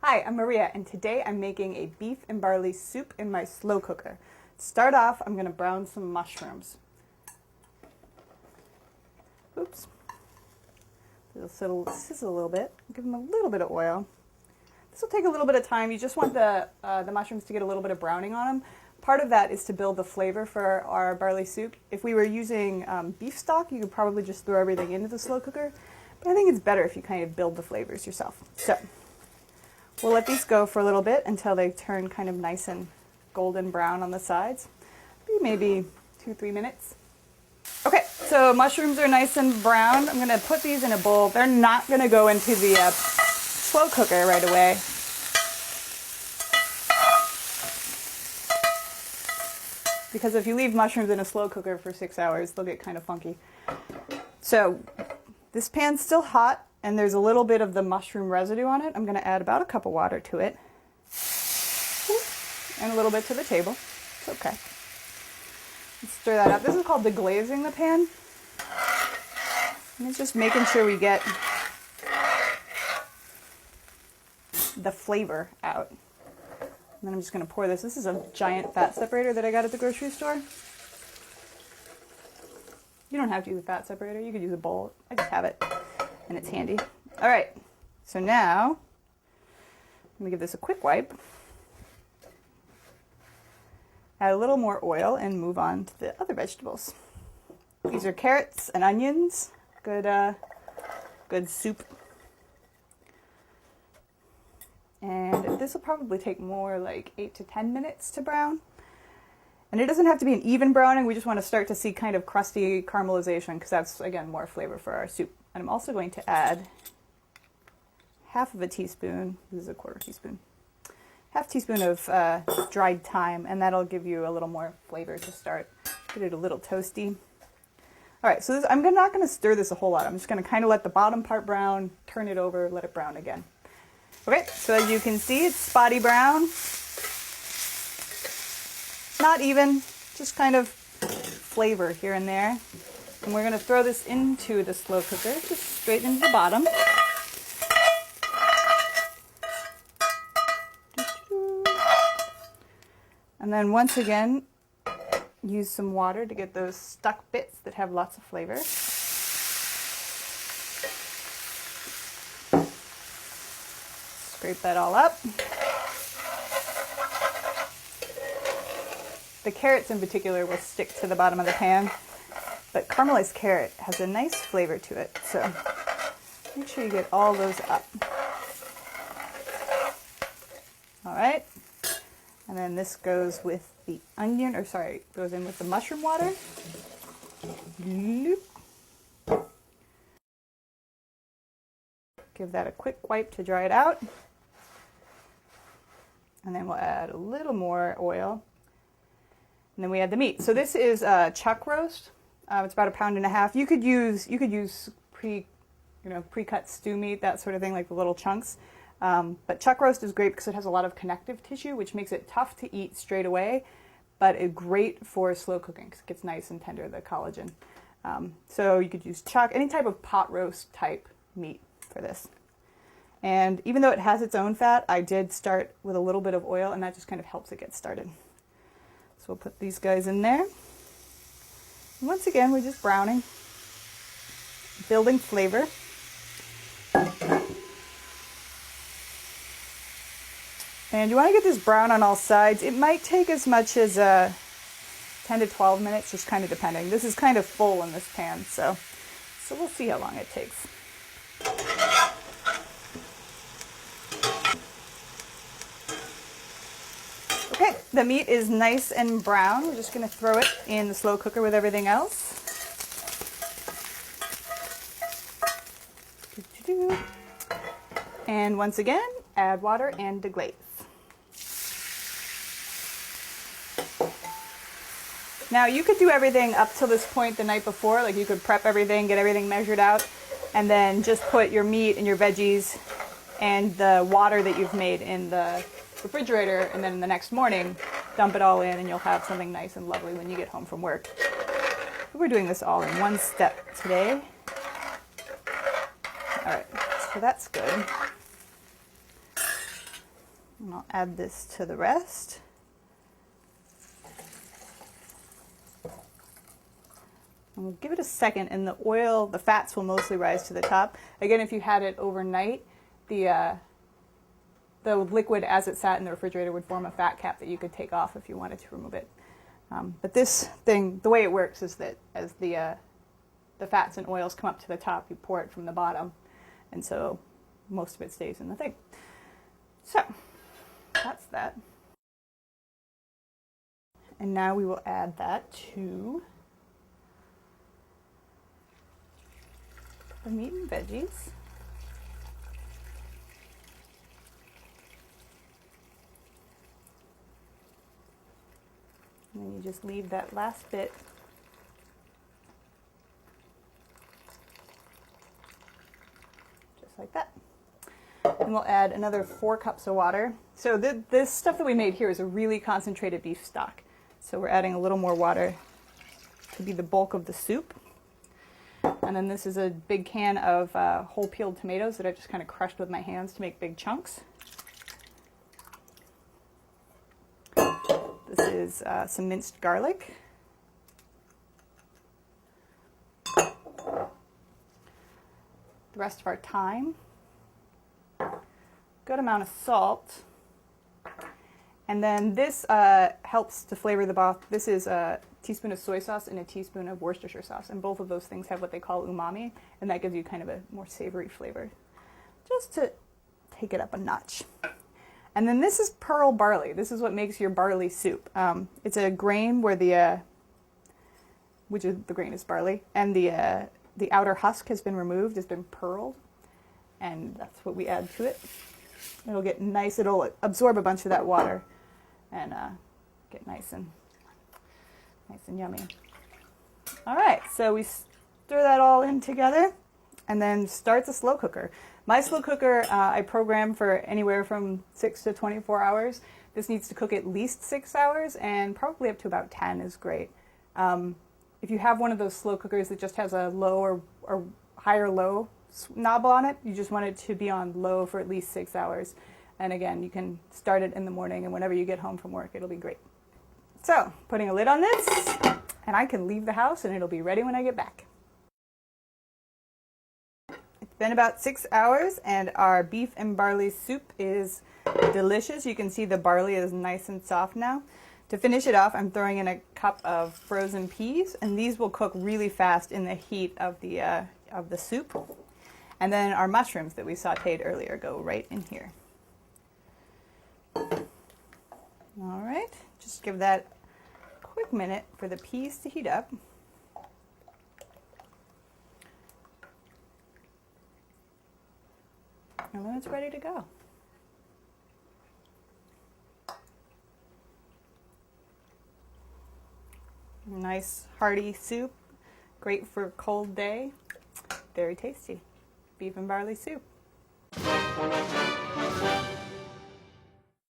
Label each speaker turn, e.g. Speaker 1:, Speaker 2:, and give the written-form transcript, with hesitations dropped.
Speaker 1: Hi, I'm Maria, and today I'm making a beef and barley soup in my slow cooker. To start off, I'm going to brown some mushrooms. Oops. Sizzle a little bit. Give them a little bit of oil. This will take a little bit of time. You just want the mushrooms to get a little bit of browning on them. Part of that is to build the flavor for our barley soup. If we were using beef stock, you could probably just throw everything into the slow cooker. But I think it's better if you kind of build the flavors yourself. So we'll let these go for a little bit until they turn kind of nice and golden brown on the sides. Maybe 2-3 minutes. Okay, so mushrooms are nice and brown. I'm going to put these in a bowl. They're not going to go into the slow cooker right away. Because if you leave mushrooms in a slow cooker for 6 hours, they'll get kind of funky. So this pan's still hot, and there's a little bit of the mushroom residue on it. I'm going to add about a cup of water to it. And a little bit to the table. It's okay. Let's stir that up. This is called deglazing the pan. And it's just making sure we get the flavor out. And then I'm just going to pour this. This is a giant fat separator that I got at the grocery store. You don't have to use a fat separator. You could use a bowl. I just have it, and it's handy. All right. So now, let me give this a quick wipe. Add a little more oil and move on to the other vegetables. These are carrots and onions. Good soup. And this will probably take more like 8 to 10 minutes to brown. And it doesn't have to be an even browning. We just want to start to see kind of crusty caramelization because that's, again, more flavor for our soup. And I'm also going to add half of a teaspoon. This is a quarter teaspoon. Half teaspoon of dried thyme, and that'll give you a little more flavor to start. Get it a little toasty. All right, so I'm not going to stir this a whole lot. I'm just going to kind of let the bottom part brown, turn it over, let it brown again. Okay, so as you can see, it's spotty brown. Not even, just kind of flavor here and there. And we're going to throw this into the slow cooker, just straight into the bottom. And then once again, use some water to get those stuck bits that have lots of flavor. Scrape that all up. The carrots in particular will stick to the bottom of the pan, but caramelized carrot has a nice flavor to it, so make sure you get all those up. All right. And then this goes with the onion, goes in with the mushroom water. Give that a quick wipe to dry it out. And then we'll add a little more oil. And then we add the meat. So this is chuck roast. It's about 1.5 pounds. You could use pre-cut stew meat, that sort of thing, like the little chunks. But chuck roast is great because it has a lot of connective tissue, which makes it tough to eat straight away, but it's great for slow cooking because it gets nice and tender, the collagen. So you could use chuck, any type of pot roast type meat for this. And even though it has its own fat, I did start with a little bit of oil, and that just kind of helps it get started. So we'll put these guys in there. And once again, we're just browning, building flavor. And you want to get this brown on all sides. It might take as much as 10 to 12 minutes, just kind of depending. This is kind of full in this pan, so we'll see how long it takes. Okay, the meat is nice and brown. We're just going to throw it in the slow cooker with everything else. And once again, add water and deglaze. Now you could do everything up till this point the night before, like you could prep everything, get everything measured out, and then just put your meat and your veggies and the water that you've made in the refrigerator, and then the next morning dump it all in and you'll have something nice and lovely when you get home from work. We're doing this all in one step today. All right, so that's good. And I'll add this to the rest. And we'll give it a second, and the oil, the fats will mostly rise to the top. Again, if you had it overnight, the liquid as it sat in the refrigerator would form a fat cap that you could take off if you wanted to remove it. But this thing, the way it works is that as the fats and oils come up to the top, you pour it from the bottom, and so most of it stays in the thing. So that's that. And now we will add that to the meat and veggies. And then you just leave that last bit just like that. And we'll add another 4 cups of water. So this stuff that we made here is a really concentrated beef stock. So we're adding a little more water to be the bulk of the soup. And then this is a big can of whole peeled tomatoes that I just kind of crushed with my hands to make big chunks. This is some minced garlic. The rest of our thyme. Good amount of salt. And then this helps to flavor the broth. This is a teaspoon of soy sauce and a teaspoon of Worcestershire sauce. And both of those things have what they call umami. And that gives you kind of a more savory flavor, just to take it up a notch. And then this is pearl barley. This is what makes your barley soup. It's a grain where the grain is barley, and the outer husk has been removed, has been pearled, and that's what we add to it. It'll get nice. It'll absorb a bunch of that water, and get nice and yummy. All right, so we stir that all in together, and then start the slow cooker. My slow cooker, I program for anywhere from 6 to 24 hours. This needs to cook at least 6 hours, and probably up to about 10 is great. If you have one of those slow cookers that just has a low or higher low knob on it, you just want it to be on low for at least 6 hours. And again, you can start it in the morning, and whenever you get home from work, it'll be great. So, putting a lid on this, and I can leave the house, and it'll be ready when I get back. Been about 6 hours, and our beef and barley soup is delicious. You can see the barley is nice and soft now. To finish it off, I'm throwing in a cup of frozen peas, and these will cook really fast in the heat of the soup. And then our mushrooms that we sauteed earlier go right in here. All right, just give that a quick minute for the peas to heat up. And then it's ready to go. Nice hearty soup, great for a cold day, very tasty. Beef and barley soup.